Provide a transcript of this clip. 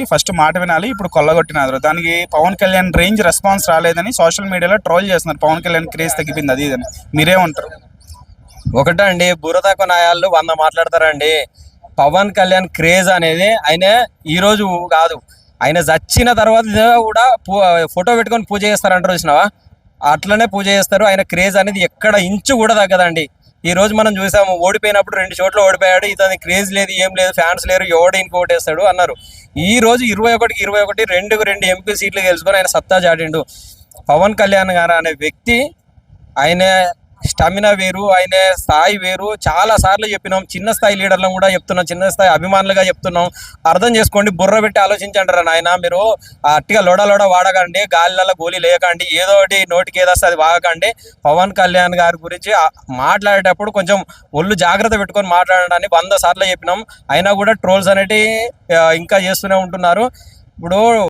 First మాట వినాలి, ఇప్పుడు కొల్లగొట్టినారు. దానికి పవన్ కళ్యాణ్ రేంజ్ రెస్పాన్స్ రాలేదని సోషల్ మీడియాలో ట్రోల్ చేస్తున్నారు. పవన్ కళ్యాణ్ క్రేజ్ తగ్గిపోయింది అది ఇదని. మీరేమంటారు? ఒకటే అండి, బుర్రతక్కువ నాయాళ్ళు 100 మాట్లాడతారండి. పవన్ కళ్యాణ్ క్రేజ్ అనేది ఆయన ఈ రోజు కాదు, ఆయన చచ్చిన తర్వాత కూడా ఫోటో పెట్టుకొని పూజ చేస్తారంటారు చూసినావా, అట్లనే పూజ చేస్తారు. ఆయన క్రేజ్ అనేది ఎక్కడ ఇంచు కూడా తగ్గదండి. ఈ రోజు మనం చూసాము, ఓడిపోయినప్పుడు 2 చోట్ల ఓడిపోయాడు, ఇతని క్రేజ్ లేదు, ఏం లేదు, ఫ్యాన్స్ లేరు, ఎవడు ఇంకోటి వేస్తాడు అన్నారు. ఈ రోజు 21కి 21 2 ఎంపీ సీట్లు గెలుచుకొని ఆయన సత్తా చాటిండు. పవన్ కళ్యాణ్ గారు అనే వ్యక్తి, ఆయన స్టామినా వేరు, ఆయన స్థాయి వేరు. చాలా సార్లు చెప్పినాం, చిన్న స్థాయి లీడర్లను కూడా చెప్తున్నాం, చిన్న స్థాయి అభిమానులుగా చెప్తున్నాం. అర్థం చేసుకోండి, బుర్ర పెట్టి ఆలోచించంటారా నాయన. మీరు అట్టిగా లోడ వాడకండి, గాలిలలో గోళీ లేకండి, ఏదో ఒకటి నోటికి ఏదొస్తే అది వాగకండి. పవన్ కళ్యాణ్ గారి గురించి మాట్లాడేటప్పుడు కొంచెం ఒళ్ళు జాగ్రత్త పెట్టుకొని మాట్లాడడానికి 100 సార్లు చెప్పినాం. అయినా కూడా ట్రోల్స్ అనేటివి ఇంకా చేస్తూనే ఉంటున్నారు. ఇప్పుడు